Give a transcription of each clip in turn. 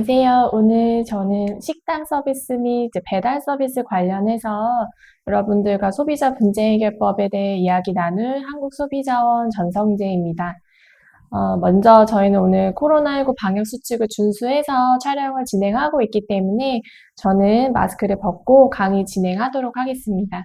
안녕하세요. 오늘 저는 식당 서비스 및 이제 배달 서비스 관련해서 여러분들과 소비자 분쟁 해결법에 대해 이야기 나눌 한국소비자원 전성재입니다. 먼저 저희는 오늘 코로나19 방역 수칙을 준수해서 촬영을 진행하고 있기 때문에 저는 마스크를 벗고 강의 진행하도록 하겠습니다.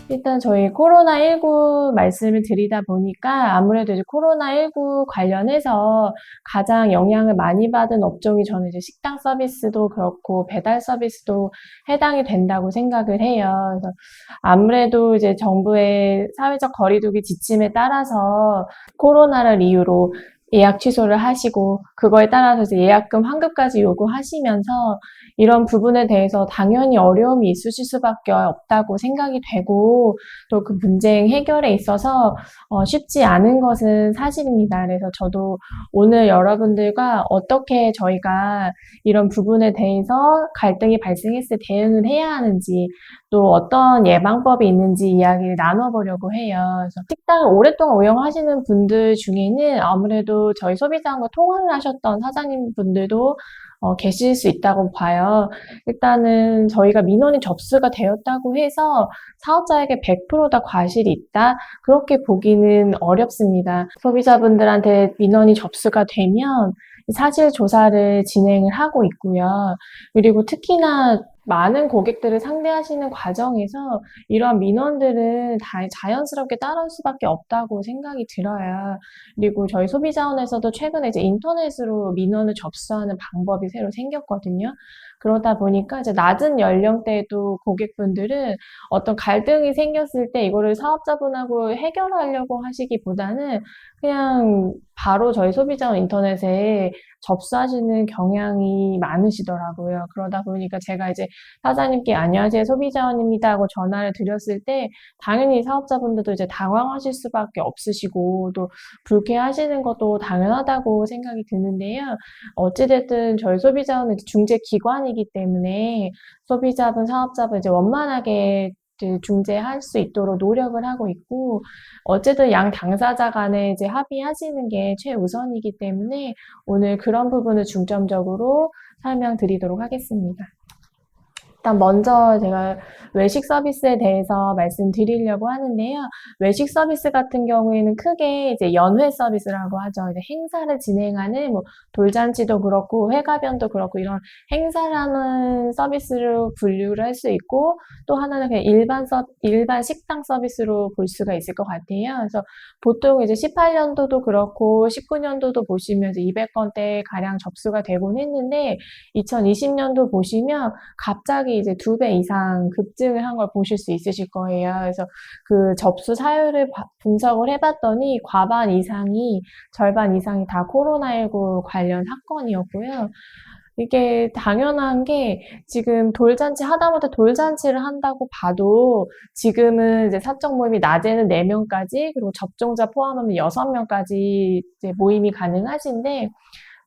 일단 저희 코로나19 말씀을 드리다 보니까 아무래도 이제 코로나19 관련해서 가장 영향을 많이 받은 업종이 저는 이제 식당 서비스도 그렇고 배달 서비스도 해당이 된다고 생각을 해요. 그래서 아무래도 이제 정부의 사회적 거리두기 지침에 따라서 코로나를 이유로 예약 취소를 하시고 그거에 따라서 이제 예약금 환급까지 요구하시면서 이런 부분에 대해서 당연히 어려움이 있으실 수밖에 없다고 생각이 되고 또 그 분쟁 해결에 있어서 쉽지 않은 것은 사실입니다. 그래서 저도 오늘 여러분들과 어떻게 저희가 이런 부분에 대해서 갈등이 발생했을 때 대응을 해야 하는지 또 어떤 예방법이 있는지 이야기를 나눠보려고 해요. 그래서 식당을 오랫동안 운영하시는 분들 중에는 아무래도 저희 소비자원과 통화를 하셨던 사장님 분들도 계실 수 있다고 봐요. 일단은 저희가 민원이 접수가 되었다고 해서 사업자에게 100%다 과실이 있다? 그렇게 보기는 어렵습니다. 소비자분들한테 민원이 접수가 되면 사실 조사를 진행을 하고 있고요. 그리고 특히나 많은 고객들을 상대하시는 과정에서 이러한 민원들은 다 자연스럽게 따라올 수밖에 없다고 생각이 들어요. 그리고 저희 소비자원에서도 최근에 이제 인터넷으로 민원을 접수하는 방법이 새로 생겼거든요. 그러다 보니까 이제 낮은 연령대도 고객분들은 어떤 갈등이 생겼을 때 이거를 사업자분하고 해결하려고 하시기보다는 그냥 바로 저희 소비자원 인터넷에 접수하시는 경향이 많으시더라고요. 그러다 보니까 제가 이제 사장님께 안녕하세요 소비자원입니다 하고 전화를 드렸을 때 당연히 사업자분들도 이제 당황하실 수밖에 없으시고 또 불쾌하시는 것도 당연하다고 생각이 드는데요. 어찌됐든 저희 소비자원은 중재 기관이기 때문에 소비자분, 사업자분 이제 원만하게 중재할 수 있도록 노력을 하고 있고 어쨌든 양 당사자 간에 이제 합의하시는 게 최우선이기 때문에 오늘 그런 부분을 중점적으로 설명드리도록 하겠습니다. 일단 먼저 제가 외식 서비스에 대해서 말씀드리려고 하는데요. 외식 서비스 같은 경우에는 크게 이제 연회 서비스라고 하죠. 이제 행사를 진행하는 뭐 돌잔치도 그렇고 회가변도 그렇고 이런 행사를 하는 서비스로 분류를 할 수 있고 또 하나는 그냥 일반 식당 서비스로 볼 수가 있을 것 같아요. 그래서 보통 이제 18년도도 그렇고 19년도도 보시면 이제 200건대 가량 접수가 되곤 했는데 2020년도 보시면 갑자기 이제 2배 이상 급증을 한 걸 보실 수 있으실 거예요. 그래서 그 접수 사유를 분석을 해봤더니 절반 이상이 다 코로나19 관련 사건이었고요. 이게 당연한 게 지금 돌잔치 하다못해 돌잔치를 한다고 봐도 지금은 이제 사적 모임이 낮에는 4명까지 그리고 접종자 포함하면 6명까지 이제 모임이 가능하신데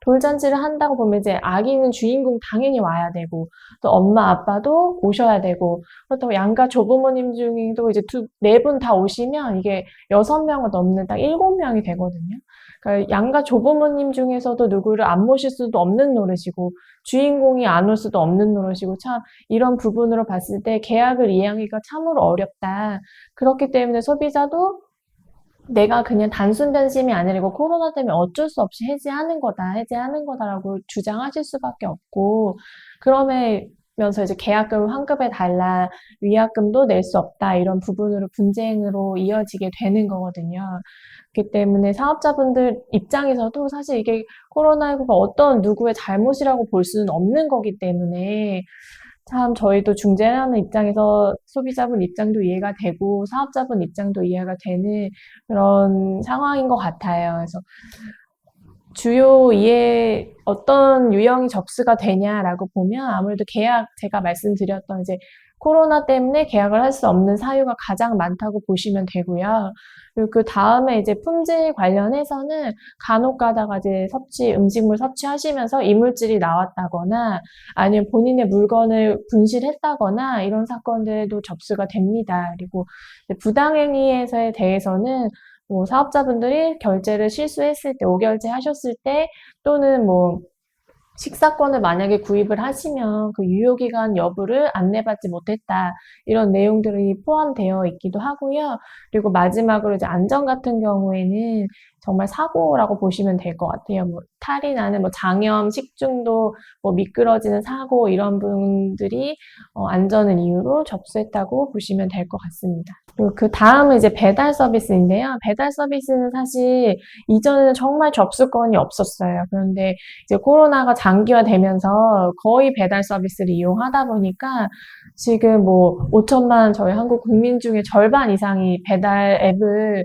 돌잔치를 한다고 보면 이제 아기는 주인공 당연히 와야 되고 또 엄마 아빠도 오셔야 되고 또 양가 조부모님 중에도 이제 4분 다 오시면 이게 6명을 넘는 딱 7명이 되거든요. 그러니까 양가 조부모님 중에서도 누구를 안 모실 수도 없는 노릇이고 주인공이 안 올 수도 없는 노릇이고 참 이런 부분으로 봤을 때 계약을 이해하기가 참으로 어렵다. 그렇기 때문에 소비자도 내가 그냥 단순 변심이 아니라 이거 코로나 때문에 어쩔 수 없이 해지하는 거다라고 주장하실 수밖에 없고, 그러면서 이제 계약금을 환급해 달라, 위약금도 낼 수 없다, 이런 부분으로 분쟁으로 이어지게 되는 거거든요. 그렇기 때문에 사업자분들 입장에서도 사실 이게 코로나19가 어떤 누구의 잘못이라고 볼 수는 없는 거기 때문에 참 저희도 중재하는 입장에서 소비자분 입장도 이해가 되고 사업자분 입장도 이해가 되는 그런 상황인 것 같아요. 그래서 주요 어떤 유형이 접수가 되냐라고 보면 아무래도 계약 제가 말씀드렸던 이제 코로나 때문에 계약을 할 수 없는 사유가 가장 많다고 보시면 되고요. 그리고 그 다음에 이제 품질 관련해서는 간혹 가다가 이제 음식물 섭취하시면서 이물질이 나왔다거나 아니면 본인의 물건을 분실했다거나 이런 사건들도 접수가 됩니다. 그리고 부당행위에 대해서는 뭐 사업자분들이 결제를 실수했을 때, 오결제 하셨을 때, 또는 뭐 식사권을 만약에 구입을 하시면 그 유효기간 여부를 안내받지 못했다. 이런 내용들이 포함되어 있기도 하고요. 그리고 마지막으로 이제 안전 같은 경우에는 정말 사고라고 보시면 될 것 같아요. 뭐 탈이 나는 뭐 장염, 식중독, 뭐 미끄러지는 사고 이런 분들이 안전을 이유로 접수했다고 보시면 될 것 같습니다. 그리고 그 다음은 이제 배달 서비스인데요. 배달 서비스는 사실 이전에는 정말 접수권이 없었어요. 그런데 이제 코로나가 장기화되면서 거의 배달 서비스를 이용하다 보니까 지금 뭐 5천만 저희 한국 국민 중에 절반 이상이 배달 앱을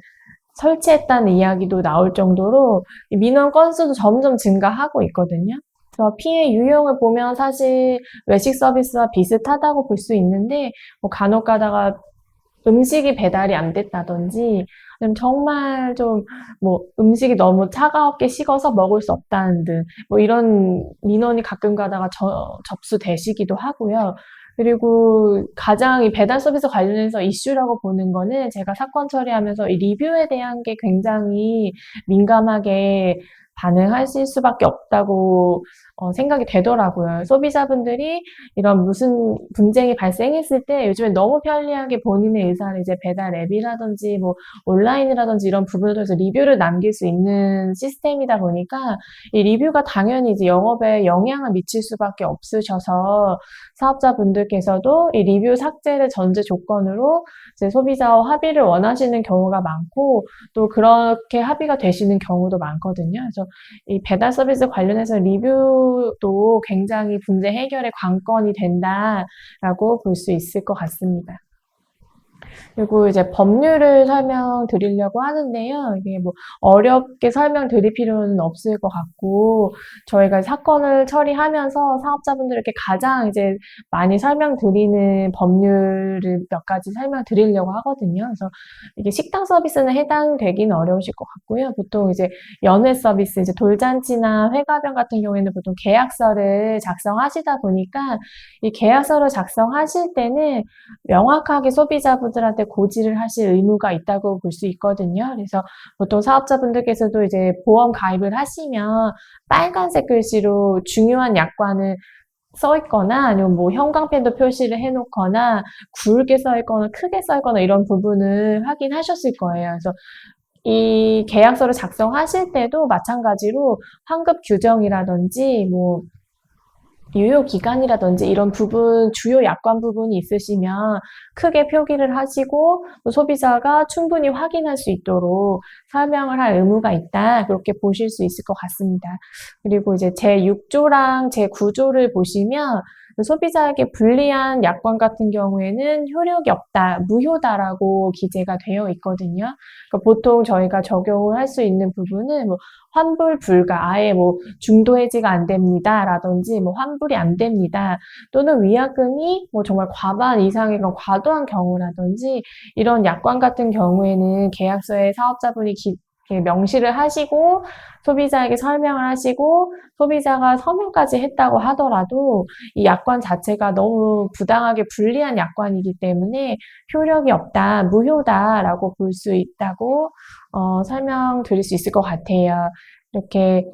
설치했다는 이야기도 나올 정도로 민원 건수도 점점 증가하고 있거든요. 그래서 피해 유형을 보면 사실 외식 서비스와 비슷하다고 볼 수 있는데 뭐 간혹 가다가 음식이 배달이 안 됐다든지 아니면 정말 좀 뭐 음식이 너무 차갑게 식어서 먹을 수 없다는 등 뭐 이런 민원이 가끔 가다가 접수되시기도 하고요. 그리고 가장 이 배달 서비스 관련해서 이슈라고 보는 거는 제가 사건 처리하면서 이 리뷰에 대한 게 굉장히 민감하게 반응하실 수밖에 없다고 생각이 되더라고요. 소비자분들이 이런 무슨 분쟁이 발생했을 때 요즘에 너무 편리하게 본인의 의사를 이제 배달 앱이라든지 뭐 온라인이라든지 이런 부분을 통해서 리뷰를 남길 수 있는 시스템이다 보니까 이 리뷰가 당연히 이제 영업에 영향을 미칠 수밖에 없으셔서 사업자분들께서도 이 리뷰 삭제를 전제 조건으로 이제 소비자와 합의를 원하시는 경우가 많고 또 그렇게 합의가 되시는 경우도 많거든요. 그래서 이 배달 서비스 관련해서 리뷰도 굉장히 문제 해결의 관건이 된다라고 볼 수 있을 것 같습니다. 그리고 이제 법률을 설명드리려고 하는데요. 이게 뭐 어렵게 설명드릴 필요는 없을 것 같고 저희가 사건을 처리하면서 사업자분들에게 가장 이제 많이 설명드리는 법률을 몇 가지 설명드리려고 하거든요. 그래서 이게 식당 서비스는 해당되기는 어려우실 것 같고요. 보통 이제 연회 서비스, 이제 돌잔치나 회가변 같은 경우에는 보통 계약서를 작성하시다 보니까 이 계약서를 작성하실 때는 명확하게 소비자분들한테 고지를 하실 의무가 있다고 볼 수 있거든요. 그래서 보통 사업자분들께서도 이제 보험 가입을 하시면 빨간색 글씨로 중요한 약관을 써 있거나 아니면 뭐 형광펜도 표시를 해 놓거나 굵게 써 있거나 크게 써 있거나 이런 부분을 확인하셨을 거예요. 그래서 이 계약서를 작성하실 때도 마찬가지로 환급 규정이라든지 뭐 유효 기간이라든지 이런 부분, 주요 약관 부분이 있으시면 크게 표기를 하시고 소비자가 충분히 확인할 수 있도록 설명을 할 의무가 있다. 그렇게 보실 수 있을 것 같습니다. 그리고 이제 제6조랑 제9조를 보시면 소비자에게 불리한 약관 같은 경우에는 효력이 없다, 무효다라고 기재가 되어 있거든요. 그러니까 보통 저희가 적용을 할 수 있는 부분은 뭐 환불 불가, 아예 뭐 중도 해지가 안 됩니다. 라든지 뭐 환불이 안 됩니다. 또는 위약금이 뭐 정말 과반 이상의 그런 과도한 경우라든지 이런 약관 같은 경우에는 계약서에 사업자분이 명시를 하시고 소비자에게 설명을 하시고 소비자가 서명까지 했다고 하더라도 이 약관 자체가 너무 부당하게 불리한 약관이기 때문에 효력이 없다, 무효다라고 볼 수 있다고 설명드릴 수 있을 것 같아요. 이렇게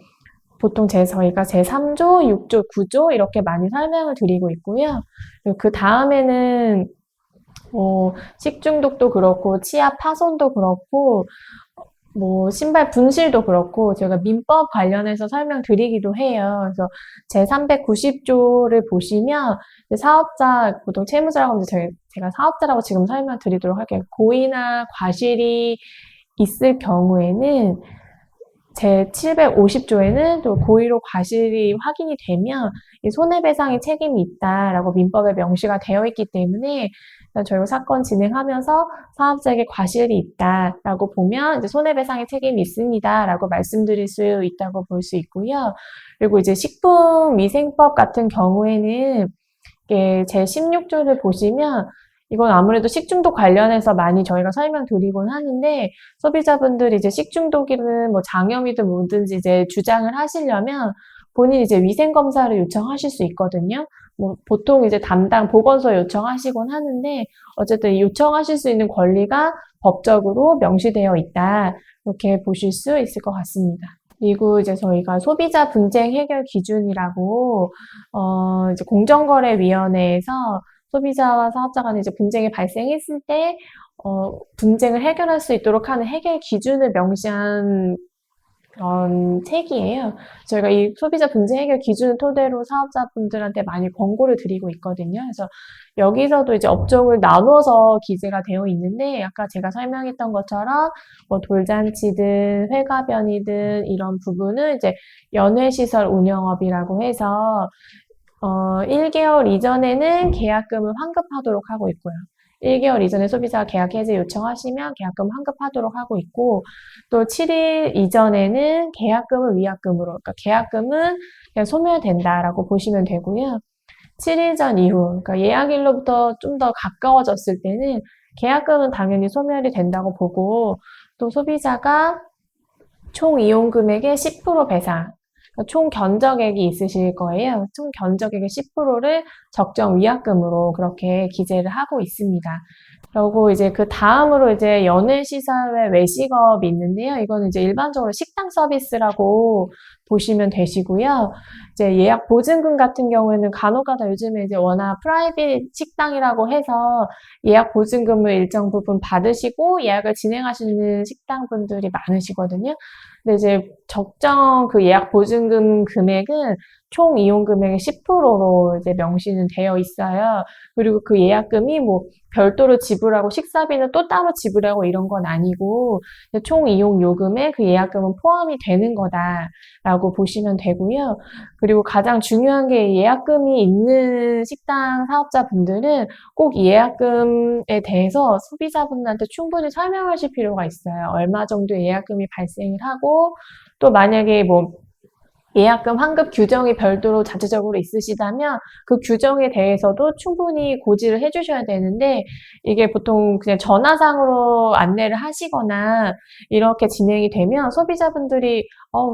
보통 저희가 제3조, 6조, 9조 이렇게 많이 설명을 드리고 있고요. 그 다음에는 식중독도 그렇고 치아 파손도 그렇고 뭐 신발 분실도 그렇고 제가 민법 관련해서 설명드리기도 해요. 그래서 제390조를 보시면 사업자 보통 채무자라고 하면 제가 사업자라고 지금 설명드리도록 할게요. 고의나 과실이 있을 경우에는 제750조에는 또 고의로 과실이 확인이 되면 손해배상의 책임이 있다라고 민법에 명시가 되어 있기 때문에 저희가 사건 진행하면서 사업자에게 과실이 있다라고 보면 이제 손해배상의 책임이 있습니다라고 말씀드릴 수 있다고 볼 수 있고요. 그리고 이제 식품위생법 같은 경우에는 제16조를 보시면 이건 아무래도 식중독 관련해서 많이 저희가 설명드리곤 하는데 소비자분들이 이제 식중독이든 뭐 장염이든 뭐든지 이제 주장을 하시려면 본인이 이제 위생검사를 요청하실 수 있거든요. 뭐 보통 이제 담당 보건소에 요청하시곤 하는데 어쨌든 요청하실 수 있는 권리가 법적으로 명시되어 있다. 이렇게 보실 수 있을 것 같습니다. 그리고 이제 저희가 소비자 분쟁 해결 기준이라고 이제 공정거래위원회에서 소비자와 사업자 간에 이제 분쟁이 발생했을 때 분쟁을 해결할 수 있도록 하는 해결 기준을 명시한 그런 책이에요. 저희가 이 소비자 분쟁 해결 기준을 토대로 사업자분들한테 많이 권고를 드리고 있거든요. 그래서 여기서도 이제 업종을 나눠서 기재가 되어 있는데 아까 제가 설명했던 것처럼 뭐 돌잔치든 회가변이든 이런 부분은 이제 연회시설 운영업이라고 해서 1개월 이전에는 계약금을 환급하도록 하고 있고요. 1개월 이전에 소비자가 계약 해지 요청하시면 계약금 환급하도록 하고 있고 또 7일 이전에는 계약금을 위약금으로 그러니까 계약금은 그냥 소멸된다라고 보시면 되고요. 7일 전 이후 그러니까 예약일로부터 좀 더 가까워졌을 때는 계약금은 당연히 소멸이 된다고 보고 또 소비자가 총 이용 금액의 10% 배상 총 견적액이 있으실 거예요. 총 견적액의 10%를 적정 위약금으로 그렇게 기재를 하고 있습니다. 그리고 이제 그 다음으로 이제 연회시설의 외식업이 있는데요. 이거는 이제 일반적으로 식당 서비스라고 보시면 되시고요. 이제 예약 보증금 같은 경우에는 간혹가다 요즘에 이제 워낙 프라이빗 식당이라고 해서 예약 보증금을 일정 부분 받으시고 예약을 진행하시는 식당분들이 많으시거든요. 근데 이제 적정 그 예약 보증금 금액은 총 이용 금액의 10%로 이제 명시는 되어 있어요. 그리고 그 예약금이 뭐 별도로 지불하고 식사비는 또 따로 지불하고 이런 건 아니고 총 이용 요금에 그 예약금은 포함이 되는 거다라고 보시면 되고요. 그리고 가장 중요한 게 예약금이 있는 식당 사업자분들은 꼭 예약금에 대해서 소비자분들한테 충분히 설명하실 필요가 있어요. 얼마 정도의 예약금이 발생을 하고 또 만약에 뭐 예약금 환급 규정이 별도로 자체적으로 있으시다면 그 규정에 대해서도 충분히 고지를 해주셔야 되는데 이게 보통 그냥 전화상으로 안내를 하시거나 이렇게 진행이 되면 소비자분들이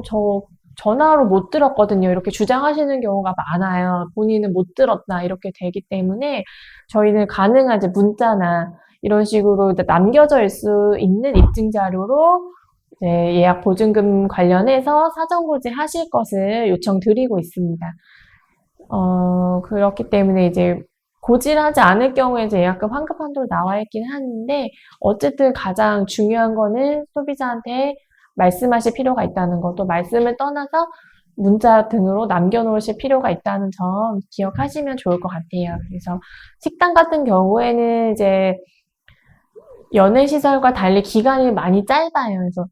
저 전화로 못 들었거든요. 이렇게 주장하시는 경우가 많아요. 본인은 못 들었다 이렇게 되기 때문에 저희는 가능한 이제 문자나 이런 식으로 남겨져 있을 수 있는 입증 자료로 예약 보증금 관련해서 사전 고지하실 것을 요청드리고 있습니다. 그렇기 때문에 이제 고지를 하지 않을 경우에 이제 예약금 환급 한도로 나와 있긴 하는데 어쨌든 가장 중요한 거는 소비자한테 말씀하실 필요가 있다는 거, 또 말씀을 떠나서 문자 등으로 남겨놓으실 필요가 있다는 점 기억하시면 좋을 것 같아요. 그래서 식당 같은 경우에는 이제 연회시설과 달리 기간이 많이 짧아요. 그래서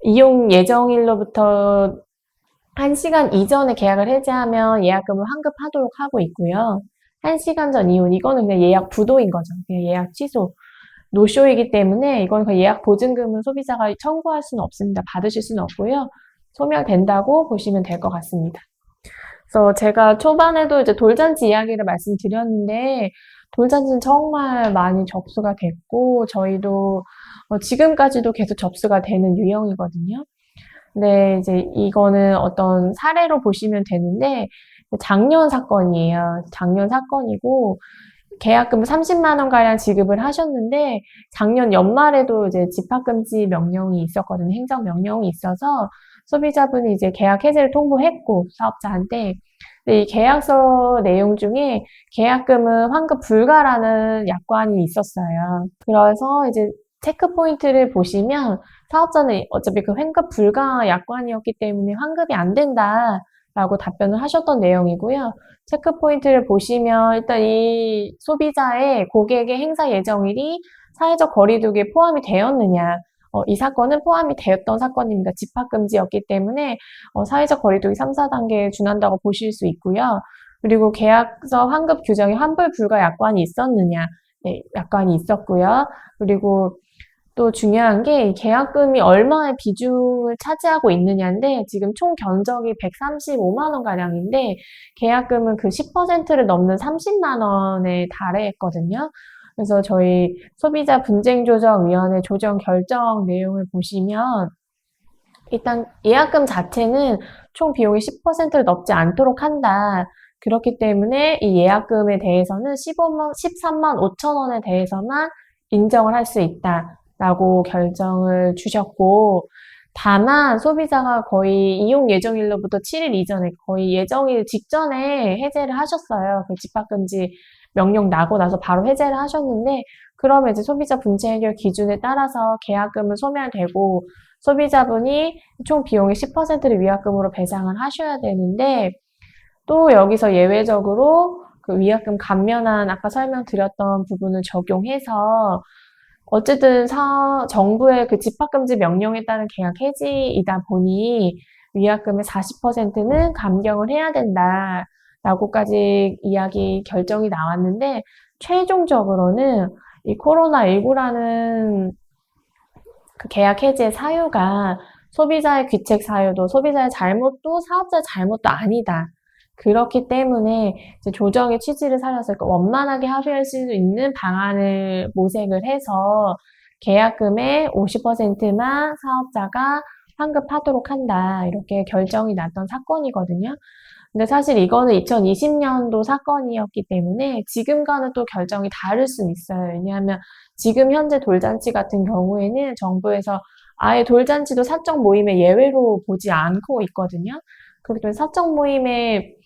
이용 예정일로부터 1시간 이전에 계약을 해지하면 예약금을 환급하도록 하고 있고요. 1시간 전 이후, 이거는 그냥 예약 부도인 거죠. 그냥 예약 취소, 노쇼이기 때문에 이건 그냥 예약 보증금은 소비자가 청구할 수는 없습니다. 받으실 수는 없고요. 소멸된다고 보시면 될 것 같습니다. 그래서 제가 초반에도 이제 돌잔치 이야기를 말씀드렸는데 돌잔치는 정말 많이 접수가 됐고 저희도 지금까지도 계속 접수가 되는 유형이거든요. 근데 이제 이거는 어떤 사례로 보시면 되는데 작년 사건이에요. 작년 사건이고 계약금 30만 원 가량 지급을 하셨는데 작년 연말에도 이제 집합금지 명령이 있었거든요. 행정 명령이 있어서 소비자분이 이제 계약 해지를 통보했고 사업자한테 근데 이 계약서 내용 중에 계약금은 환급 불가라는 약관이 있었어요. 그래서 이제 체크 포인트를 보시면 사업자는 어차피 그 환급 불가 약관이었기 때문에 환급이 안 된다라고 답변을 하셨던 내용이고요. 체크 포인트를 보시면 일단 이 소비자의 고객의 행사 예정일이 사회적 거리두기에 포함이 되었느냐 이 사건은 포함이 되었던 사건입니다. 집합금지였기 때문에 사회적 거리두기 3, 4단계에 준한다고 보실 수 있고요. 그리고 계약서 환급 규정에 환불 불가 약관이 있었느냐 네, 약관이 있었고요. 그리고 또 중요한 게 이 계약금이 얼마의 비중을 차지하고 있느냐인데 지금 총 견적이 135만 원 가량인데 계약금은 그 10%를 넘는 30만 원에 달했거든요. 그래서 저희 소비자분쟁조정위원회 조정 결정 내용을 보시면 일단 예약금 자체는 총 비용의 10%를 넘지 않도록 한다. 그렇기 때문에 이 예약금에 대해서는 13만 5천 원에 대해서만 인정을 할 수 있다라고 결정을 주셨고, 다만 소비자가 거의 이용 예정일로부터 7일 이전에 거의 예정일 직전에 해제를 하셨어요. 그 집합금지 명령 나고 나서 바로 해제를 하셨는데, 그러면 이제 소비자 분쟁 해결 기준에 따라서 계약금은 소멸되고 소비자분이 총 비용의 10%를 위약금으로 배상을 하셔야 되는데, 또 여기서 예외적으로 그 위약금 감면한 아까 설명드렸던 부분을 적용해서 어쨌든 정부의 그 집합금지 명령에 따른 계약 해지이다 보니 위약금의 40%는 감경을 해야 된다라고까지 이야기 결정이 나왔는데, 최종적으로는 이 코로나19라는 그 계약 해지의 사유가 소비자의 귀책 사유도 소비자의 잘못도 사업자의 잘못도 아니다. 그렇기 때문에 이제 조정의 취지를 살려서 원만하게 합의할 수 있는 방안을 모색을 해서 계약금의 50%만 사업자가 환급하도록 한다. 이렇게 결정이 났던 사건이거든요. 근데 사실 이거는 2020년도 사건이었기 때문에 지금과는 또 결정이 다를 수는 있어요. 왜냐하면 지금 현재 돌잔치 같은 경우에는 정부에서 아예 돌잔치도 사적 모임의 예외로 보지 않고 있거든요. 그렇기 때문에 사적 모임의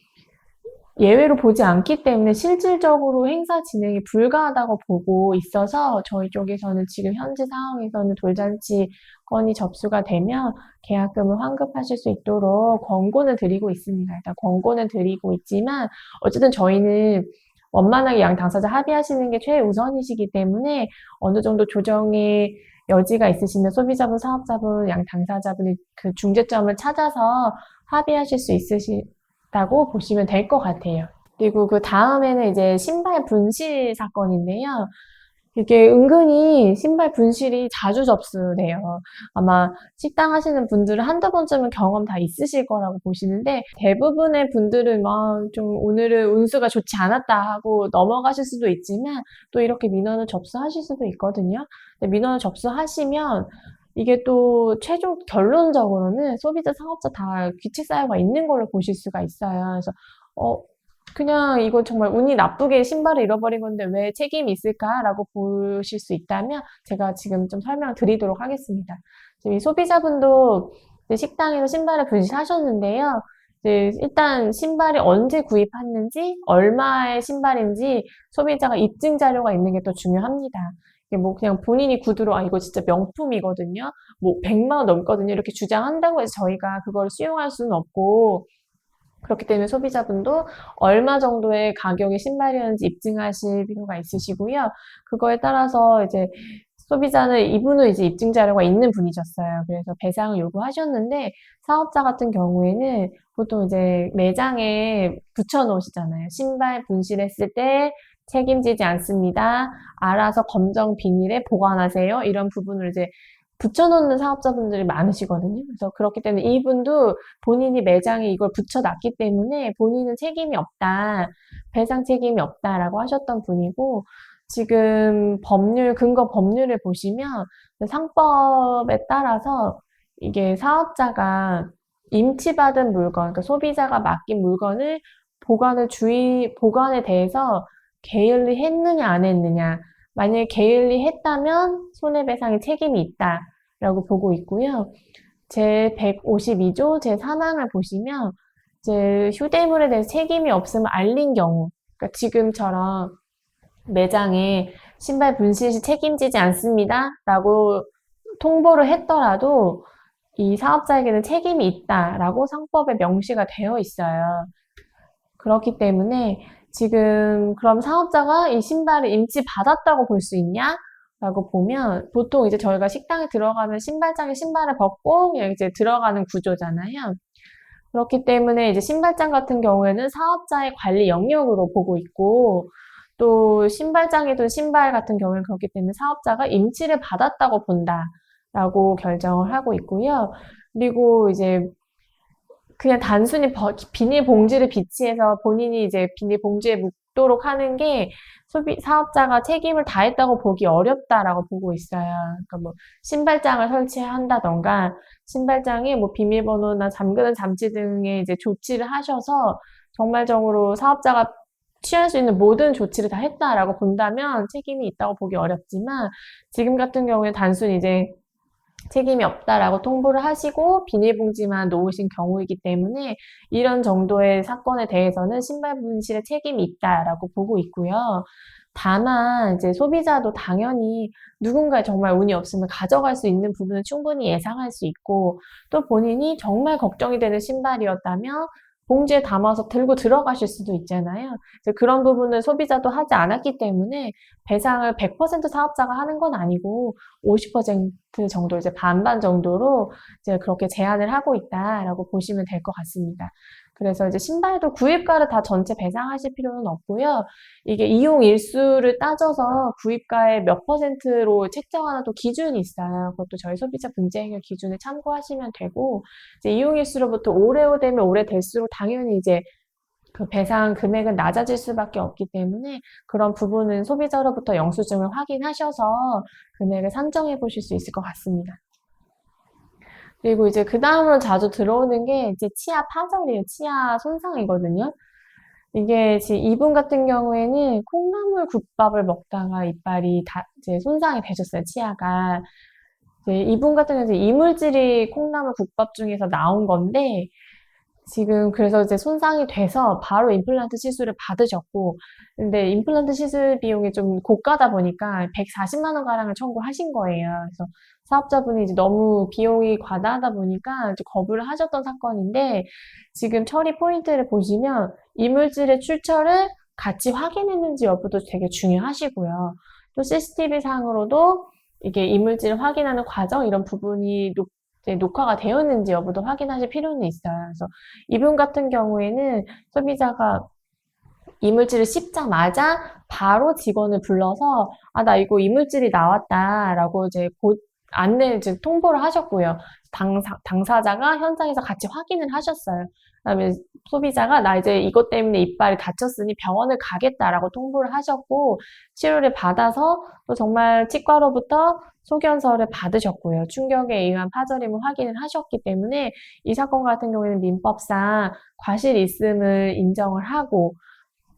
예외로 보지 않기 때문에 실질적으로 행사 진행이 불가하다고 보고 있어서 저희 쪽에서는 지금 현재 상황에서는 돌잔치 건이 접수가 되면 계약금을 환급하실 수 있도록 권고는 드리고 있습니다. 일단 권고는 드리고 있지만 어쨌든 저희는 원만하게 양 당사자 합의하시는 게 최우선이시기 때문에 어느 정도 조정의 여지가 있으시면 소비자분, 사업자분, 양 당사자분이 그 중재점을 찾아서 합의하실 수 있으시다고 보시면 될 것 같아요. 그리고 그 다음에는 이제 신발 분실 사건인데요. 이게 은근히 신발 분실이 자주 접수돼요. 아마 식당 하시는 분들은 한두 번쯤은 경험 다 있으실 거라고 보시는데 대부분의 분들은 막 좀 오늘은 운수가 좋지 않았다 하고 넘어가실 수도 있지만 또 이렇게 민원을 접수하실 수도 있거든요. 근데 민원을 접수하시면 이게 또 최종 결론적으로는 소비자, 사업자 다 규칙 사유가 있는 걸로 보실 수가 있어요. 그래서 그냥 이거 정말 운이 나쁘게 신발을 잃어버린 건데 왜 책임이 있을까라고 보실 수 있다면 제가 지금 좀 설명을 드리도록 하겠습니다. 지금 이 소비자분도 식당에서 신발을 분실하셨는데요. 일단 신발이 언제 구입했는지, 얼마의 신발인지 소비자가 입증 자료가 있는 게 또 중요합니다. 이게 뭐 그냥 본인이 구두로 이거 진짜 명품이거든요. 뭐 100만 원 넘거든요. 이렇게 주장한다고 해서 저희가 그걸 수용할 수는 없고, 그렇기 때문에 소비자분도 얼마 정도의 가격의 신발이었는지 입증하실 필요가 있으시고요. 그거에 따라서 이제 소비자는 이분은 이제 입증 자료가 있는 분이셨어요. 그래서 배상을 요구하셨는데 사업자 같은 경우에는 보통 이제 매장에 붙여놓으시잖아요. 신발 분실했을 때 책임지지 않습니다. 알아서 검정 비닐에 보관하세요. 이런 부분을 이제 붙여놓는 사업자분들이 많으시거든요. 그래서 그렇기 때문에 이분도 본인이 매장에 이걸 붙여놨기 때문에 본인은 책임이 없다, 배상 책임이 없다라고 하셨던 분이고, 지금 근거 법률을 보시면 상법에 따라서 이게 사업자가 임치받은 물건, 그러니까 소비자가 맡긴 물건을 보관에 대해서 게을리 했느냐 안 했느냐, 만약에 게을리 했다면 손해배상의 책임이 있다라고 보고 있고요. 제 152조 제 3항을 보시면 이제 휴대물에 대해서 책임이 없음을 알린 경우, 그러니까 지금처럼 매장에 신발 분실 시 책임지지 않습니다 라고 통보를 했더라도 이 사업자에게는 책임이 있다라고 상법에 명시가 되어 있어요. 그렇기 때문에 지금 그럼 사업자가 이 신발을 임치받았다고 볼 수 있냐? 라고 보면 보통 이제 저희가 식당에 들어가면 신발장에 신발을 벗고 그냥 이제 들어가는 구조잖아요. 그렇기 때문에 이제 신발장 같은 경우에는 사업자의 관리 영역으로 보고 있고, 또 신발장이든 신발 같은 경우는 그렇기 때문에 사업자가 임치를 받았다고 본다라고 결정을 하고 있고요. 그리고 이제 그냥 단순히 비닐봉지를 비치해서 본인이 이제 비닐봉지에 묻도록 하는 게 사업자가 책임을 다했다고 보기 어렵다라고 보고 있어요. 그러니까 뭐 신발장을 설치한다던가 신발장에 뭐 비밀번호나 잠그는 장치 등의 이제 조치를 하셔서 정말적으로 사업자가 취할 수 있는 모든 조치를 다 했다라고 본다면 책임이 있다고 보기 어렵지만 지금 같은 경우에 단순히 이제 책임이 없다라고 통보를 하시고 비닐봉지만 놓으신 경우이기 때문에 이런 정도의 사건에 대해서는 신발 분실의 책임이 있다라고 보고 있고요. 다만 이제 소비자도 당연히 누군가 정말 운이 없으면 가져갈 수 있는 부분은 충분히 예상할 수 있고 또 본인이 정말 걱정이 되는 신발이었다면 봉지에 담아서 들고 들어가실 수도 있잖아요. 그런 부분은 소비자도 하지 않았기 때문에 배상을 100% 사업자가 하는 건 아니고 50% 정도 이제 반반 정도로 이제 그렇게 제한을 하고 있다라고 보시면 될 것 같습니다. 그래서 이제 신발도 구입가를 다 전체 배상하실 필요는 없고요. 이게 이용 일수를 따져서 구입가의 몇 %로 책정하는 또 기준이 있어요. 그것도 저희 소비자 문제해결 기준을 참고하시면 되고, 이제 이용 일수로부터 오래되면 오래될수록 당연히 이제 그 배상 금액은 낮아질 수밖에 없기 때문에 그런 부분은 소비자로부터 영수증을 확인하셔서 금액을 산정해 보실 수 있을 것 같습니다. 그리고 이제 그 다음으로 자주 들어오는 게 이제 치아 파절이에요. 치아 손상이거든요. 이게 지금 이분 같은 경우에는 콩나물 국밥을 먹다가 이빨이 다 이제 손상이 되셨어요. 치아가. 이제 이분 같은 경우는 이물질이 콩나물 국밥 중에서 나온 건데 지금 그래서 이제 손상이 돼서 바로 임플란트 시술을 받으셨고 근데 임플란트 시술 비용이 좀 고가다 보니까 140만 원 가량을 청구하신 거예요. 그래서 사업자분이 이제 너무 비용이 과다하다 보니까 이제 거부를 하셨던 사건인데 지금 처리 포인트를 보시면 이물질의 출처를 같이 확인했는지 여부도 되게 중요하시고요. 또 CCTV 상으로도 이게 이물질을 확인하는 과정 이런 부분이 녹화가 되었는지 여부도 확인하실 필요는 있어요. 그래서 이분 같은 경우에는 소비자가 이물질을 씹자마자 바로 직원을 불러서 나 이거 이물질이 나왔다라고 이제 이제 통보를 하셨고요. 당사자가 현장에서 같이 확인을 하셨어요. 그다음에 소비자가 나 이제 이것 때문에 이빨이 다쳤으니 병원을 가겠다라고 통보를 하셨고 치료를 받아서 또 정말 치과로부터 소견서를 받으셨고요. 충격에 의한 파절임을 확인을 하셨기 때문에 이 사건 같은 경우에는 민법상 과실 있음을 인정을 하고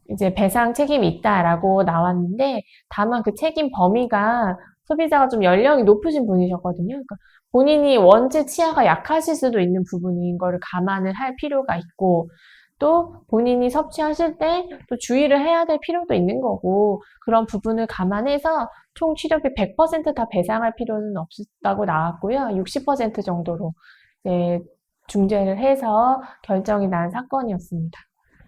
이제 배상 책임이 있다라고 나왔는데 다만 그 책임 범위가 소비자가 좀 연령이 높으신 분이셨거든요. 그러니까 본인이 원체 치아가 약하실 수도 있는 부분인 거를 감안을 할 필요가 있고 또 본인이 섭취하실 때 또 주의를 해야 될 필요도 있는 거고 그런 부분을 감안해서 총 치료비 100%다 배상할 필요는 없다고 나왔고요. 60% 정도로 이제 중재를 해서 결정이 난 사건이었습니다.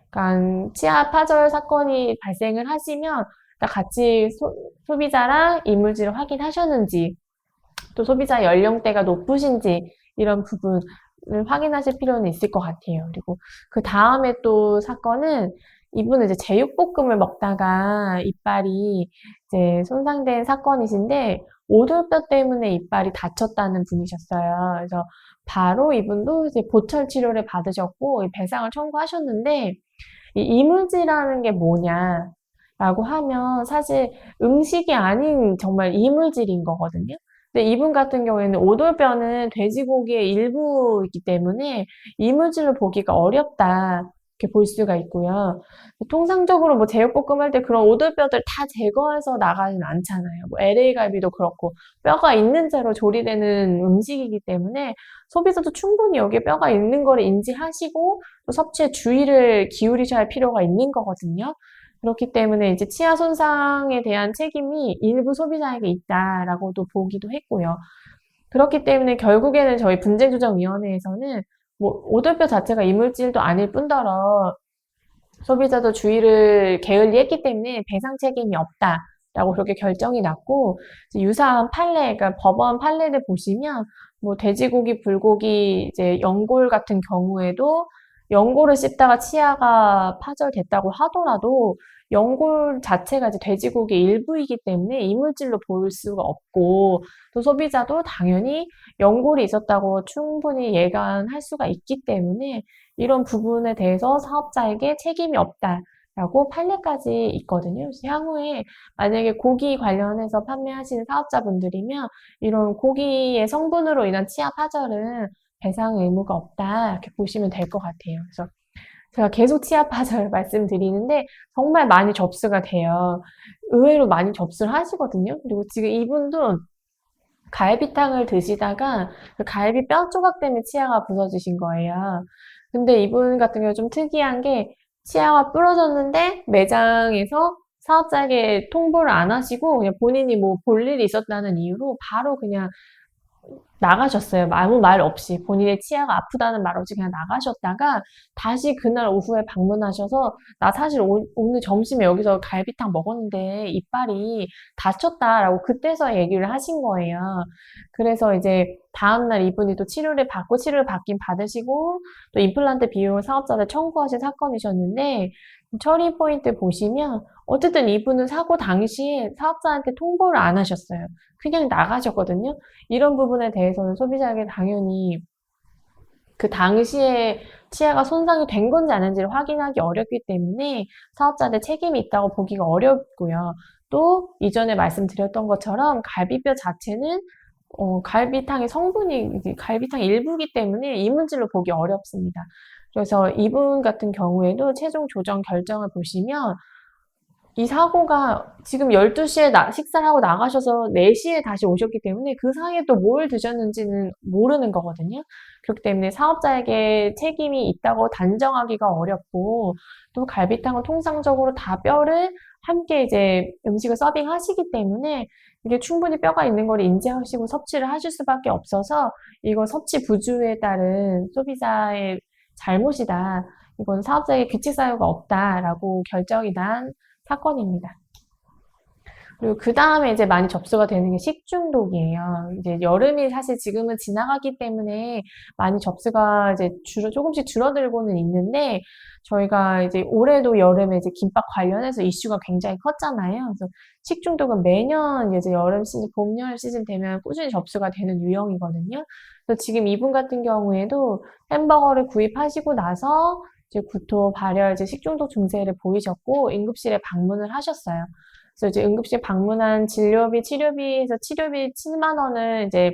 그러니까 치아 파절 사건이 발생을 하시면 같이 소비자랑 이물질을 확인하셨는지 또 소비자 연령대가 높으신지 이런 부분을 확인하실 필요는 있을 것 같아요. 그리고 그 다음에 또 사건은 이분은 이제 제육볶음을 먹다가 이빨이 이제 손상된 사건이신데 오돌뼈 때문에 이빨이 다쳤다는 분이셨어요. 그래서 바로 이분도 이제 보철 치료를 받으셨고 배상을 청구하셨는데 이 이물질이라는 게 뭐냐라고 하면 사실 음식이 아닌 정말 이물질인 거거든요. 근데 이분 같은 경우에는 오돌뼈는 돼지고기의 일부이기 때문에 이물질로 보기가 어렵다. 이렇게 볼 수가 있고요. 통상적으로 뭐 제육볶음 할 때 그런 오돌뼈들 다 제거해서 나가진 않잖아요. 뭐 LA 갈비도 그렇고 뼈가 있는 채로 조리되는 음식이기 때문에 소비자도 충분히 여기에 뼈가 있는 거를 인지하시고 또 섭취에 주의를 기울이셔야 할 필요가 있는 거거든요. 그렇기 때문에 이제 치아 손상에 대한 책임이 일부 소비자에게 있다라고도 보기도 했고요. 그렇기 때문에 결국에는 저희 분쟁조정위원회에서는 뭐 오돌뼈 자체가 이물질도 아닐 뿐더러 소비자도 주의를 게을리했기 때문에 배상 책임이 없다라고 그렇게 결정이 났고 유사한 판례, 그러니까 법원 판례를 보시면 뭐 돼지고기, 불고기, 이제 연골 같은 경우에도 연골을 씹다가 치아가 파절됐다고 하더라도 연골 자체가 이제 돼지고기 일부이기 때문에 이물질로 볼 수가 없고 또 소비자도 당연히 연골이 있었다고 충분히 예감할 수가 있기 때문에 이런 부분에 대해서 사업자에게 책임이 없다라고 판례까지 있거든요. 그래서 향후에 만약에 고기 관련해서 판매하시는 사업자분들이면 이런 고기의 성분으로 인한 치아 파절은 배상 의무가 없다 이렇게 보시면 될 것 같아요. 그래서 제가 계속 치아 파절 말씀드리는데 정말 많이 접수가 돼요. 의외로 많이 접수를 하시거든요. 그리고 지금 이분도 갈비탕을 드시다가 그 갈비 뼈 조각 때문에 치아가 부서지신 거예요. 근데 이분 같은 경우 좀 특이한 게 치아가 부러졌는데 매장에서 사업자에게 통보를 안 하시고 그냥 본인이 뭐 볼 일이 있었다는 이유로 바로 그냥 나가셨어요. 아무 말 없이 본인의 치아가 아프다는 말 없이 그냥 나가셨다가 다시 그날 오후에 방문하셔서 나 사실 오늘 점심에 여기서 갈비탕 먹었는데 이빨이 다쳤다라고 그때서 얘기를 하신 거예요. 그래서 이제 다음날 이분이 또 치료를 받고 치료를 받긴 받으시고 또 임플란트 비용을 사업자한테 청구하신 사건이셨는데 처리 포인트 보시면 어쨌든 이분은 사고 당시에 사업자한테 통보를 안 하셨어요. 그냥 나가셨거든요. 이런 부분에 대해서는 소비자에게 당연히 그 당시에 치아가 손상이 된 건지 아닌지를 확인하기 어렵기 때문에 사업자한테 책임이 있다고 보기가 어렵고요. 또 이전에 말씀드렸던 것처럼 갈비뼈 자체는 갈비탕의 성분이 갈비탕 일부이기 때문에 이물질로 보기 어렵습니다. 그래서 이분 같은 경우에도 최종 조정 결정을 보시면 이 사고가 지금 12시에 식사를 하고 나가셔서 4시에 다시 오셨기 때문에 그 사이에 또 뭘 드셨는지는 모르는 거거든요. 그렇기 때문에 사업자에게 책임이 있다고 단정하기가 어렵고 또 갈비탕은 통상적으로 다 뼈를 함께 이제 음식을 서빙하시기 때문에 이게 충분히 뼈가 있는 걸 인지하시고 섭취를 하실 수밖에 없어서 이거 섭취 부주에 따른 소비자의 잘못이다. 이건 사업자에게 규칙 사유가 없다라고 결정이 난 사건입니다. 그리고 그 다음에 이제 많이 접수가 되는 게 식중독이에요. 이제 여름이 사실 지금은 지나가기 때문에 많이 접수가 이제 조금씩 줄어들고는 있는데 저희가 이제 올해도 여름에 이제 김밥 관련해서 이슈가 굉장히 컸잖아요. 그래서 식중독은 매년 이제 여름 시즌, 봄, 여름 시즌 되면 꾸준히 접수가 되는 유형이거든요. 그래서 지금 이분 같은 경우에도 햄버거를 구입하시고 나서 이제 구토, 발열, 이제 식중독 증세를 보이셨고 응급실에 방문을 하셨어요. 그래서 이제 응급실 방문한 진료비, 치료비에서 치료비 7만 원을 이제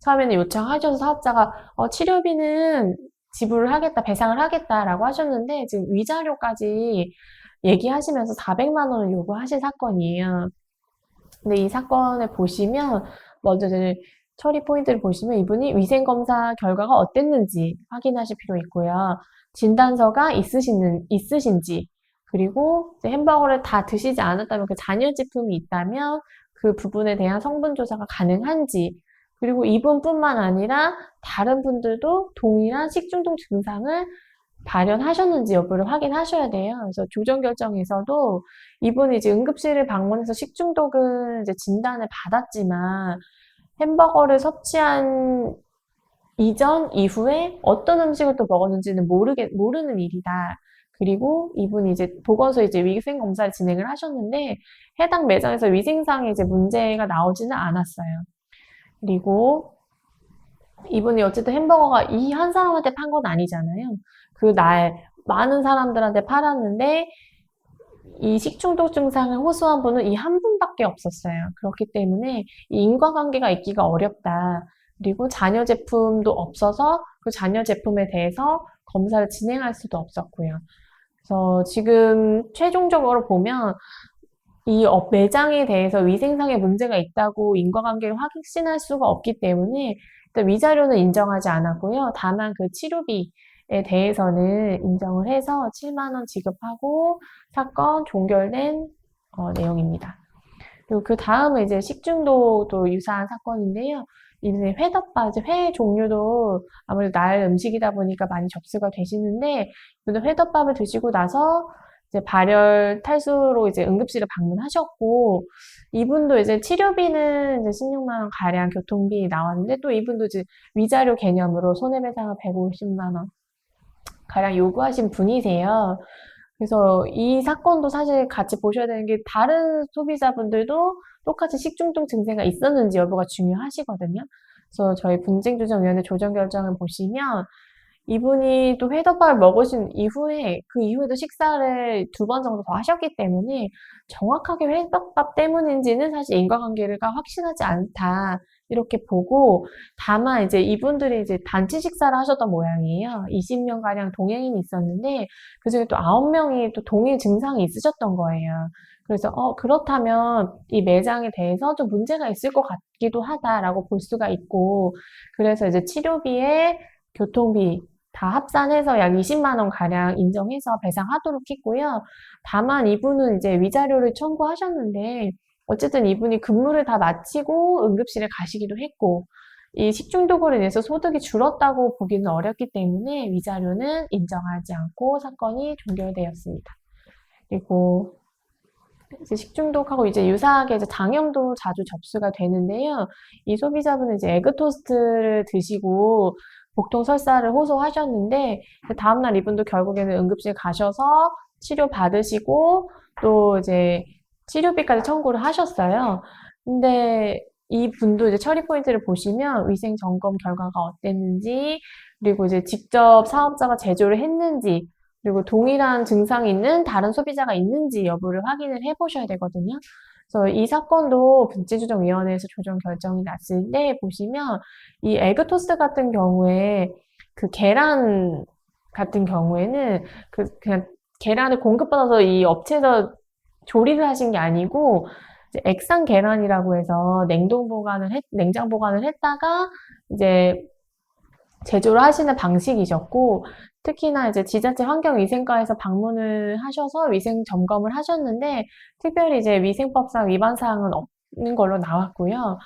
처음에는 요청하셔서 사업자가 치료비는 지불을 하겠다, 배상을 하겠다라고 하셨는데 지금 위자료까지 얘기하시면서 400만 원을 요구하신 사건이에요. 근데 이 사건을 보시면 먼저 이제 처리 포인트를 보시면 이분이 위생검사 결과가 어땠는지 확인하실 필요 있고요. 진단서가 있으신지 그리고 햄버거를 다 드시지 않았다면 그 잔여 제품이 있다면 그 부분에 대한 성분 조사가 가능한지 그리고 이분뿐만 아니라 다른 분들도 동일한 식중독 증상을 발현하셨는지 여부를 확인하셔야 돼요. 그래서 조정 결정에서도 이분이 이제 응급실을 방문해서 식중독은 이제 진단을 받았지만 햄버거를 섭취한 이전, 이후에 어떤 음식을 또 먹었는지는 모르는 일이다. 그리고 이분이 이제 보건소에 이제 위생 검사를 진행을 하셨는데 해당 매장에서 위생상에 이제 문제가 나오지는 않았어요. 그리고 이분이 어쨌든 햄버거가 이 한 사람한테 판 건 아니잖아요. 그날 많은 사람들한테 팔았는데 이 식중독 증상을 호소한 분은 이 한 분밖에 없었어요. 그렇기 때문에 이 인과관계가 있기가 어렵다. 그리고 잔여 제품도 없어서 그 잔여 제품에 대해서 검사를 진행할 수도 없었고요. 그래서 지금 최종적으로 보면 이 매장에 대해서 위생상의 문제가 있다고 인과관계를 확신할 수가 없기 때문에 일단 위자료는 인정하지 않았고요. 다만 그 치료비에 대해서는 인정을 해서 7만 원 지급하고 사건 종결된 내용입니다. 그리고 그 다음에 이제 식중독도 유사한 사건인데요. 이제 회 종류도 아무래도 날 음식이다 보니까 많이 접수가 되시는데, 회덮밥을 드시고 나서 이제 발열 탈수로 이제 응급실을 방문하셨고, 이분도 이제 치료비는 이제 16만 원 가량 교통비 나왔는데, 또 이분도 이제 위자료 개념으로 손해배상을 150만 원 가량 요구하신 분이세요. 그래서 이 사건도 사실 같이 보셔야 되는 게 다른 소비자분들도 똑같이 식중독 증세가 있었는지 여부가 중요하시거든요. 그래서 저희 분쟁조정위원회 조정 결정을 보시면 이분이 또 회덮밥을 먹으신 이후에 그 이후에도 식사를 2번 정도 더 하셨기 때문에 정확하게 회덮밥 때문인지는 사실 인과관계가 확실하지 않다. 이렇게 보고 다만 이제 이분들이 이제 단체 식사를 하셨던 모양이에요. 20명가량 동행인이 있었는데 그중에 또 9명이 또 동일 증상이 있으셨던 거예요. 그래서 그렇다면 이 매장에 대해서 좀 문제가 있을 것 같기도 하다라고 볼 수가 있고 그래서 이제 치료비에 교통비 다 합산해서 약 20만 원 가량 인정해서 배상하도록 했고요. 다만 이분은 이제 위자료를 청구하셨는데 어쨌든 이분이 근무를 다 마치고 응급실에 가시기도 했고 이 식중독으로 인해서 소득이 줄었다고 보기는 어렵기 때문에 위자료는 인정하지 않고 사건이 종결되었습니다. 그리고 이제 식중독하고 이제 유사하게 이제 장염도 자주 접수가 되는데요. 이 소비자분은 이제 에그 토스트를 드시고 복통 설사를 호소하셨는데 다음날 이분도 결국에는 응급실 가셔서 치료 받으시고 또 이제 치료비까지 청구를 하셨어요. 근데 이 분도 이제 처리 포인트를 보시면 위생 점검 결과가 어땠는지 그리고 이제 직접 사업자가 제조를 했는지 그리고 동일한 증상이 있는 다른 소비자가 있는지 여부를 확인을 해보셔야 되거든요. 그래서 이 사건도 분쟁조정위원회에서 조정 결정이 났을 때 보시면 이 에그토스트 같은 경우에 그 계란 같은 경우에는 그냥 계란을 공급받아서 이 업체에서 조리를 하신 게 아니고 이제 액상 계란이라고 해서 냉장 보관을 했다가 이제 제조를 하시는 방식이셨고 특히나 이제 지자체 환경위생과에서 방문을 하셔서 위생 점검을 하셨는데 특별히 이제 위생법상 위반 사항은 없는 걸로 나왔고요.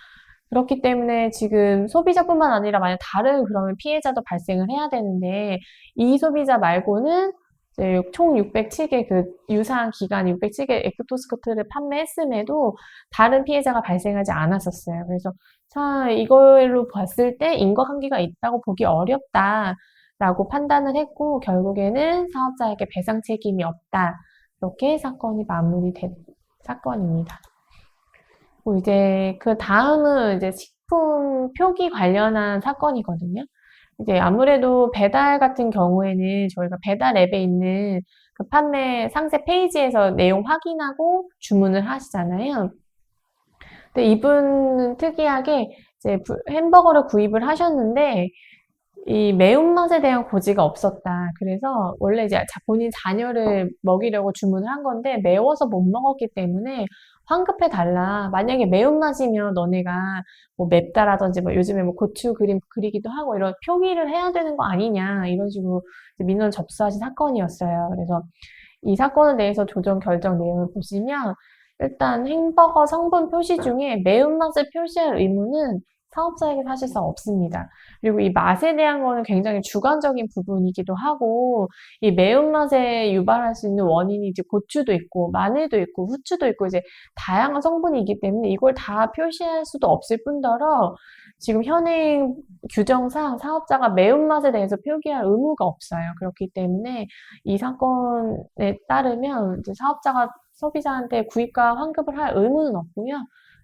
그렇기 때문에 지금 소비자뿐만 아니라 만약 다른 그러면 피해자도 발생을 해야 되는데 이 소비자 말고는 이제 총 607개 그 유사한 기간 607개 에크토스커트를 판매했음에도 다른 피해자가 발생하지 않았었어요. 그래서 자, 이걸로 봤을 때 인과관계가 있다고 보기 어렵다라고 판단을 했고 결국에는 사업자에게 배상 책임이 없다. 이렇게 사건이 마무리된 사건입니다. 그리고 이제 그 다음은 이제 식품 표기 관련한 사건이거든요. 이제 아무래도 배달 같은 경우에는 저희가 배달 앱에 있는 그 판매 상세 페이지에서 내용 확인하고 주문을 하시잖아요. 근데 이분은 특이하게 이제 햄버거를 구입을 하셨는데 이 매운맛에 대한 고지가 없었다. 그래서 원래 이제 본인 자녀를 먹이려고 주문을 한 건데 매워서 못 먹었기 때문에 환급해 달라. 만약에 매운맛이면 너네가 뭐 맵다라든지 뭐 요즘에 뭐 고추 그림 그리기도 하고 이런 표기를 해야 되는 거 아니냐 이런 식으로 민원 접수하신 사건이었어요. 그래서 이 사건에 대해서 조정 결정 내용을 보시면 일단 햄버거 성분 표시 중에 매운맛을 표시할 의무는 사업자에게 사실상 없습니다. 그리고 이 맛에 대한 거는 굉장히 주관적인 부분이기도 하고, 이 매운맛에 유발할 수 있는 원인이 이제 고추도 있고, 마늘도 있고, 후추도 있고, 이제 다양한 성분이 있기 때문에 이걸 다 표시할 수도 없을 뿐더러, 지금 현행 규정상 사업자가 매운맛에 대해서 표기할 의무가 없어요. 그렇기 때문에 이 사건에 따르면 이제 사업자가 소비자한테 구입과 환급을 할 의무는 없고요.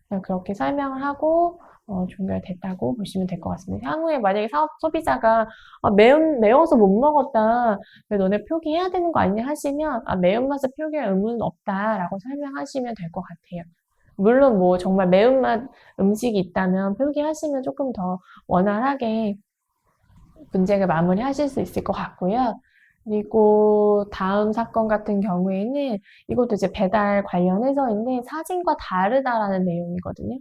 그냥 그렇게 설명을 하고, 종결됐다고 보시면 될 것 같습니다. 향후에 만약에 소비자가 매워서 못 먹었다. 왜 너네 표기해야 되는 거 아니냐 하시면 매운맛을 표기할 의무는 없다라고 설명하시면 될 것 같아요. 물론 뭐 정말 매운맛 음식이 있다면 표기하시면 조금 더 원활하게 분쟁을 마무리하실 수 있을 것 같고요. 그리고 다음 사건 같은 경우에는 이것도 이제 배달 관련해서인데 사진과 다르다라는 내용이거든요.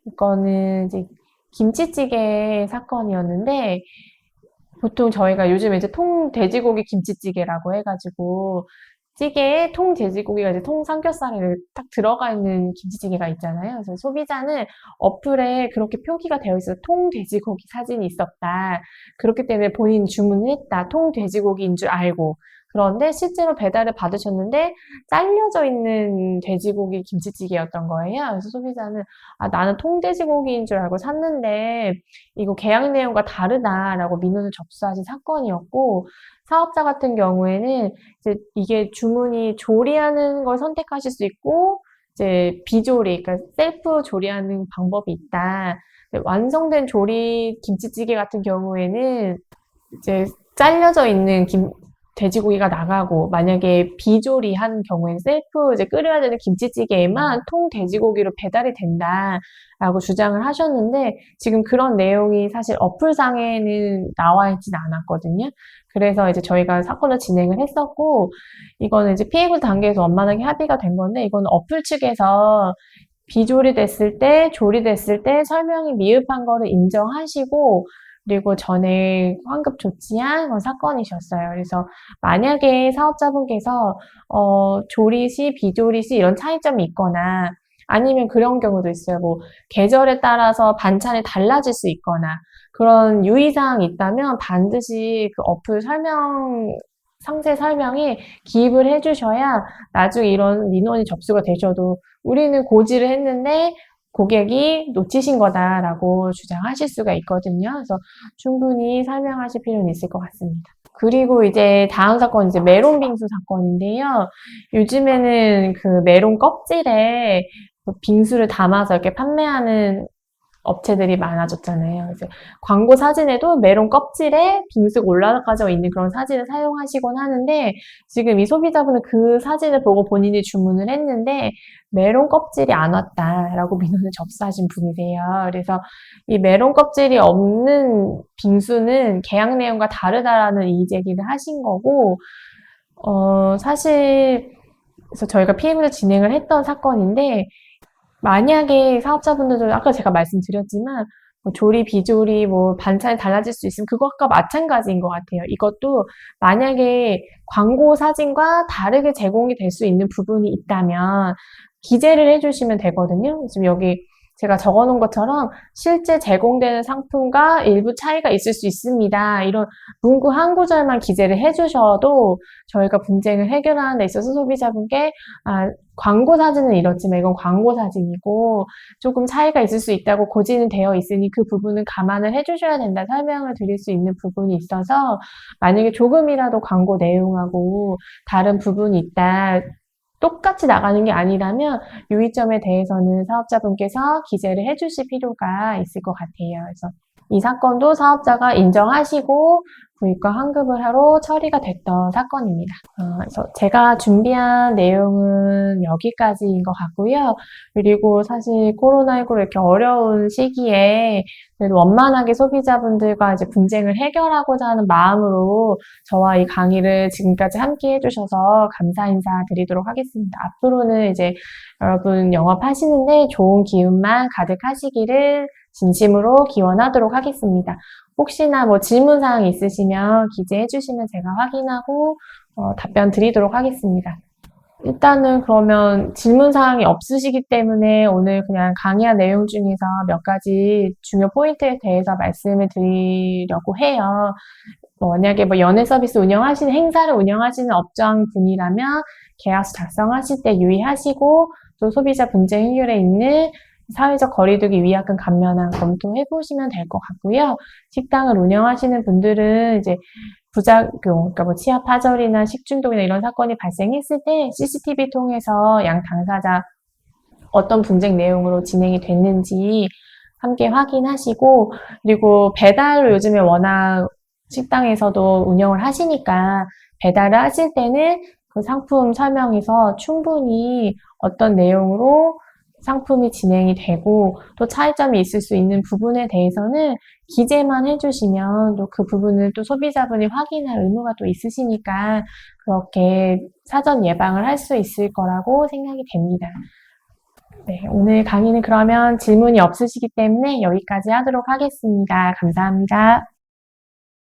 이거는 이제 김치찌개 사건이었는데 보통 저희가 요즘에 이제 통돼지고기 김치찌개라고 해가지고 찌개에 통돼지고기가 이제 통삼겹살이 딱 들어가 있는 김치찌개가 있잖아요. 그래서 소비자는 어플에 그렇게 표기가 되어 있어서 통돼지고기 사진이 있었다. 그렇기 때문에 본인 주문을 했다. 통돼지고기인 줄 알고. 그런데 실제로 배달을 받으셨는데 잘려져 있는 돼지고기 김치찌개였던 거예요. 그래서 소비자는 나는 통돼지고기인 줄 알고 샀는데 이거 계약 내용과 다르다라고 민원을 접수하신 사건이었고, 사업자 같은 경우에는 이제 이게 주문이 조리하는 걸 선택하실 수 있고 이제 비조리, 그러니까 셀프 조리하는 방법이 있다. 완성된 조리 김치찌개 같은 경우에는 이제 잘려져 있는 돼지고기가 나가고, 만약에 비조리한 경우에는 셀프 이제 끓여야 되는 김치찌개에만 통 돼지고기로 배달이 된다라고 주장을 하셨는데, 지금 그런 내용이 사실 어플상에는 나와 있진 않았거든요. 그래서 이제 저희가 사건을 진행을 했었고, 이거는 이제 피해구 단계에서 원만하게 합의가 된 건데, 이거는 어플 측에서 비조리됐을 때, 조리됐을 때 설명이 미흡한 거를 인정하시고, 그리고 전에 환급 조치한 그런 사건이셨어요. 그래서 만약에 사업자분께서 조리 시, 비조리 시 이런 차이점이 있거나, 아니면 그런 경우도 있어요. 뭐 계절에 따라서 반찬이 달라질 수 있거나 그런 유의사항이 있다면 반드시 그 어플 상세 설명에 기입을 해주셔야 나중에 이런 민원이 접수가 되셔도 우리는 고지를 했는데 고객이 놓치신 거다라고 주장하실 수가 있거든요. 그래서 충분히 설명하실 필요는 있을 것 같습니다. 그리고 이제 다음 사건 이제 메론 빙수 사건인데요. 요즘에는 그 메론 껍질에 그 빙수를 담아서 이렇게 판매하는 업체들이 많아졌잖아요. 그래서 광고 사진에도 메론 껍질에 빙수가 올라가져 있는 그런 사진을 사용하시곤 하는데, 지금 이 소비자분은 그 사진을 보고 본인이 주문을 했는데 메론 껍질이 안 왔다라고 민원을 접수하신 분이세요. 그래서 이 메론 껍질이 없는 빙수는 계약 내용과 다르다라는 이의 제기를 하신 거고, 사실 그래서 저희가 PM을 진행을 했던 사건인데, 만약에 사업자분들도 아까 제가 말씀드렸지만 뭐 조리, 비조리, 뭐 반찬이 달라질 수 있으면 그것과 마찬가지인 것 같아요. 이것도 만약에 광고 사진과 다르게 제공이 될 수 있는 부분이 있다면 기재를 해주시면 되거든요. 지금 여기 제가 적어놓은 것처럼 실제 제공되는 상품과 일부 차이가 있을 수 있습니다. 이런 문구 한 구절만 기재를 해주셔도 저희가 분쟁을 해결하는 데 있어서 소비자분께 광고 사진은 이렇지만 이건 광고 사진이고 조금 차이가 있을 수 있다고 고지는 되어 있으니 그 부분은 감안을 해주셔야 된다 설명을 드릴 수 있는 부분이 있어서, 만약에 조금이라도 광고 내용하고 다른 부분이 있다, 똑같이 나가는 게 아니라면 유의점에 대해서는 사업자분께서 기재를 해주실 필요가 있을 것 같아요. 그래서 이 사건도 사업자가 인정하시고 구입과 환급을 하러 처리가 됐던 사건입니다. 그래서 제가 준비한 내용은 여기까지인 것 같고요. 그리고 사실 코로나19로 이렇게 어려운 시기에 그래도 원만하게 소비자분들과 이제 분쟁을 해결하고자 하는 마음으로 저와 이 강의를 지금까지 함께 해주셔서 감사 인사 드리도록 하겠습니다. 앞으로는 이제 여러분 영업하시는데 좋은 기운만 가득하시기를 진심으로 기원하도록 하겠습니다. 혹시나 뭐 질문사항 있으시면 기재해 주시면 제가 확인하고 답변 드리도록 하겠습니다. 일단은 그러면 질문사항이 없으시기 때문에 오늘 그냥 강의한 내용 중에서 몇 가지 중요 포인트에 대해서 말씀을 드리려고 해요. 만약에 뭐 연애 서비스 운영하시는, 행사를 운영하시는 업장 분이라면 계약서 작성하실 때 유의하시고, 또 소비자 분쟁 해결에 있는 사회적 거리두기 위약금 감면안 검토해 보시면 될 것 같고요. 식당을 운영하시는 분들은 이제 부작용, 그러니까 뭐 치아 파절이나 식중독이나 이런 사건이 발생했을 때 CCTV 통해서 양 당사자 어떤 분쟁 내용으로 진행이 됐는지 함께 확인하시고, 그리고 배달로 요즘에 워낙 식당에서도 운영을 하시니까 배달을 하실 때는 그 상품 설명에서 충분히 어떤 내용으로 상품이 진행이 되고 또 차이점이 있을 수 있는 부분에 대해서는 기재만 해주시면 또 그 부분을 또 소비자분이 확인할 의무가 또 있으시니까 그렇게 사전 예방을 할 수 있을 거라고 생각이 됩니다. 네, 오늘 강의는 그러면 질문이 없으시기 때문에 여기까지 하도록 하겠습니다. 감사합니다.